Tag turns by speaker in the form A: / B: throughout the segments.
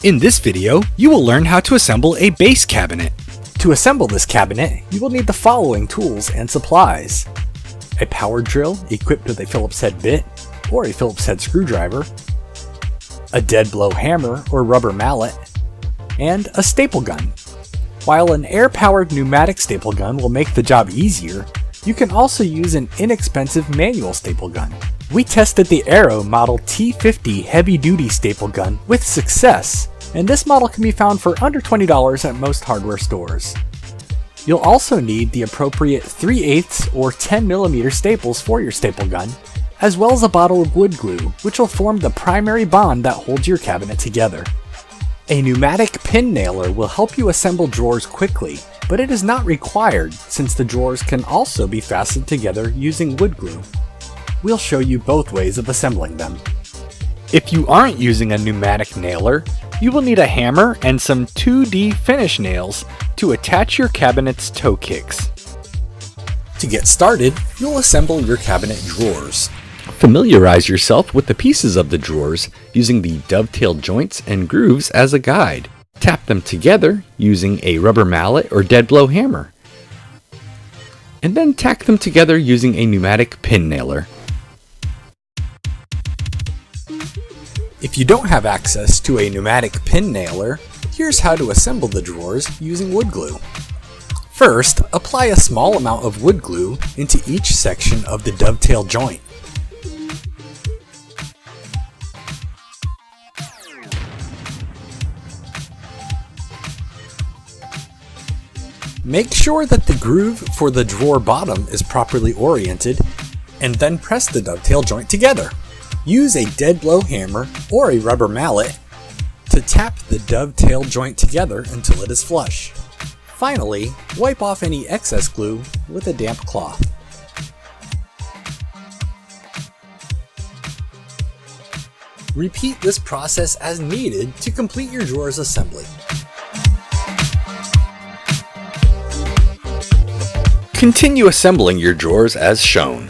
A: In this video, you will learn how to assemble a base cabinet.
B: To assemble this cabinet, you will need the following tools and supplies: a power drill equipped with a Phillips head bit or a Phillips head screwdriver, a dead blow hammer or rubber mallet, and a staple gun. While an air-powered pneumatic staple gun will make the job easier, you can also use an inexpensive manual staple gun. We tested the Aero Model T50 heavy-duty staple gun with success, and this model can be found for under $20 at most hardware stores. You'll also need the appropriate 3/8 or 10mm staples for your staple gun, as well as a bottle of wood glue, which will form the primary bond that holds your cabinet together. A pneumatic pin nailer will help you assemble drawers quickly, but it is not required since the drawers can also be fastened together using wood glue. We'll show you both ways of assembling them.
A: If you aren't using a pneumatic nailer, you will need a hammer and some 2D finish nails to attach your cabinet's toe kicks.
B: To get started, you'll assemble your cabinet drawers.
A: Familiarize yourself with the pieces of the drawers using the dovetail joints and grooves as a guide. Tap them together using a rubber mallet or dead blow hammer, and then tack them together using a pneumatic pin nailer.
B: If you don't have access to a pneumatic pin nailer, here's how to assemble the drawers using wood glue. First, apply a small amount of wood glue into each section of the dovetail joint. Make sure that the groove for the drawer bottom is properly oriented, and then press the dovetail joint together. Use a dead blow hammer or a rubber mallet to tap the dovetail joint together until it is flush. Finally, wipe off any excess glue with a damp cloth. Repeat this process as needed to complete your drawers assembly.
A: Continue assembling your drawers as shown.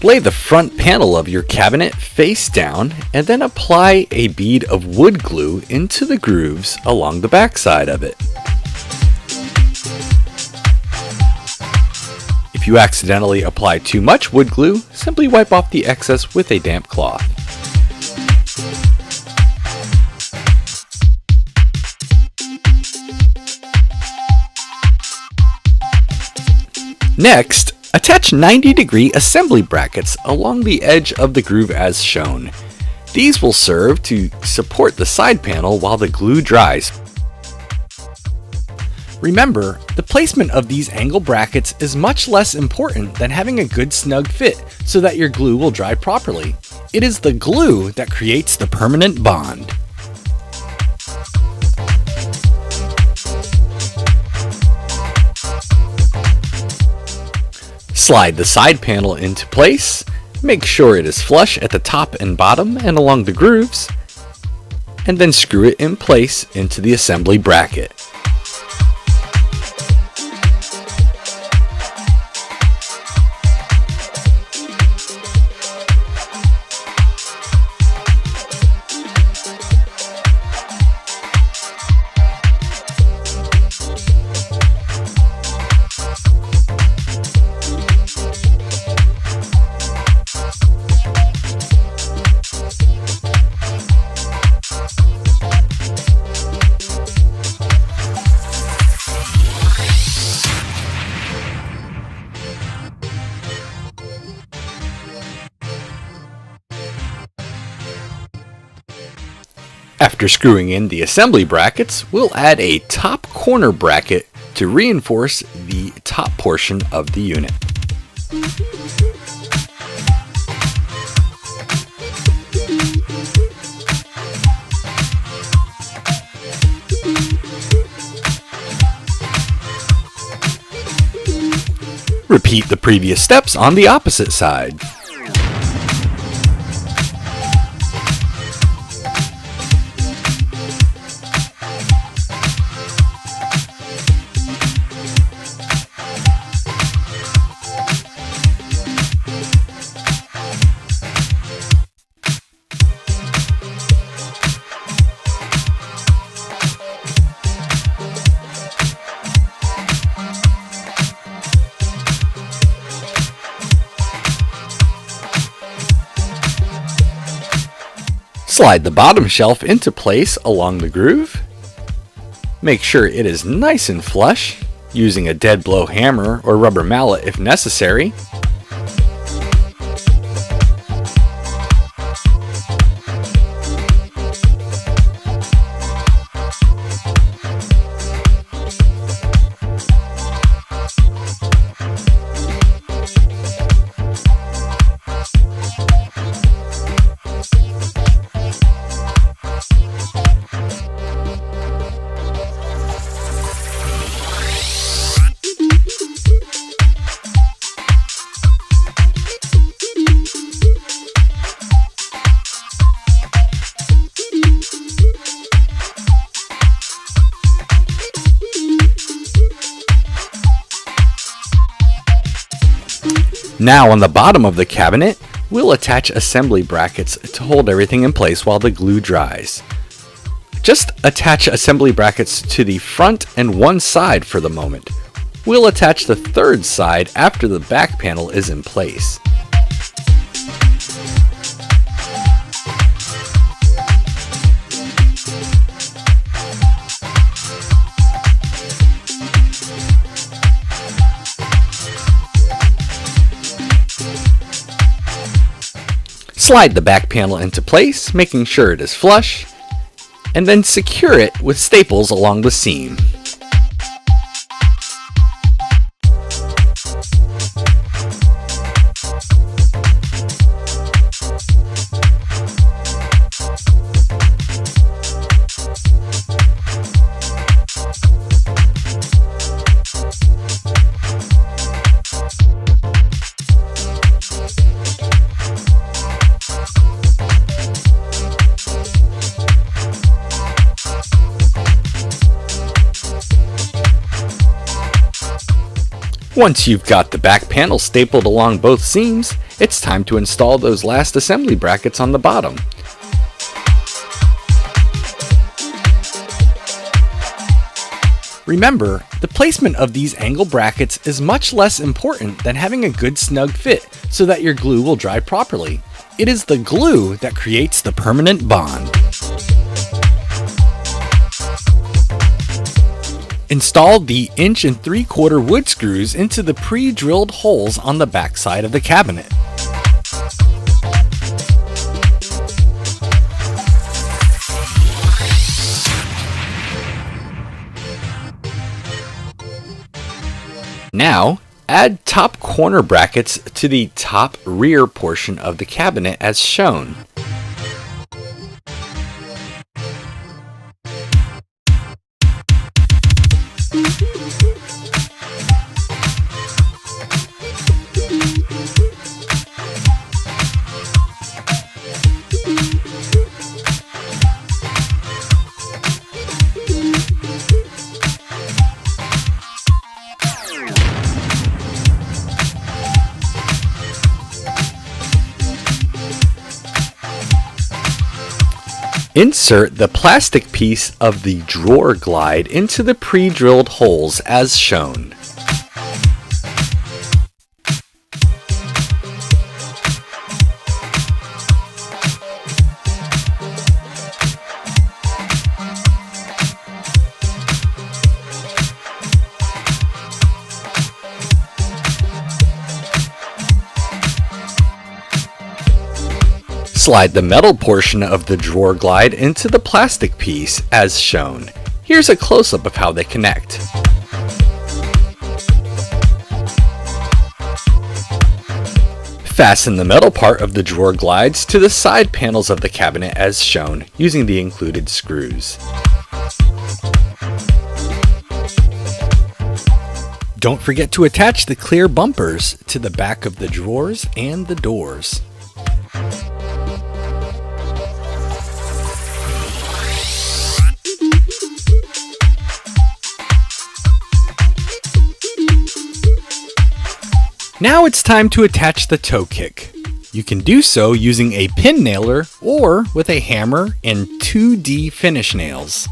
A: Lay the front panel of your cabinet face down and then apply a bead of wood glue into the grooves along the back side of it. If you accidentally apply too much wood glue, simply wipe off the excess with a damp cloth. Next, attach 90-degree assembly brackets along the edge of the groove as shown. These will serve to support the side panel while the glue dries. Remember, the placement of these angle brackets is much less important than having a good snug fit so that your glue will dry properly. It is the glue that creates the permanent bond. Slide the side panel into place, make sure it is flush at the top and bottom and along the grooves, and then screw it in place into the assembly bracket. After screwing in the assembly brackets, we'll add a top corner bracket to reinforce the top portion of the unit. Repeat the previous steps on the opposite side. Slide the bottom shelf into place along the groove. Make sure it is nice and flush, using a dead blow hammer or rubber mallet if necessary. Now on the bottom of the cabinet, we'll attach assembly brackets to hold everything in place while the glue dries. Just attach assembly brackets to the front and one side for the moment. We'll attach the third side after the back panel is in place. Slide the back panel into place, making sure it is flush, and then secure it with staples along the seam. Once you've got the back panel stapled along both seams, it's time to install those last assembly brackets on the bottom. Remember, the placement of these angle brackets is much less important than having a good snug fit so that your glue will dry properly. It is the glue that creates the permanent bond. Install the 1 3/4" wood screws into the pre-drilled holes on the back side of the cabinet. Now, add top corner brackets to the top rear portion of the cabinet as shown. Insert the plastic piece of the drawer glide into the pre-drilled holes as shown. Slide the metal portion of the drawer glide into the plastic piece as shown. Here's a close-up of how they connect. Fasten the metal part of the drawer glides to the side panels of the cabinet as shown, using the included screws. Don't forget to attach the clear bumpers to the back of the drawers and the doors. Now it's time to attach the toe kick. You can do so using a pin nailer or with a hammer and 2D finish nails.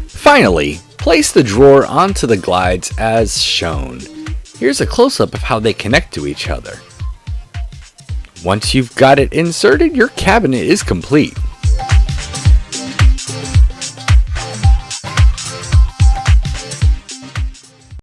A: Finally, place the drawer onto the glides as shown. Here's a close-up of how they connect to each other. Once you've got it inserted, your cabinet is complete.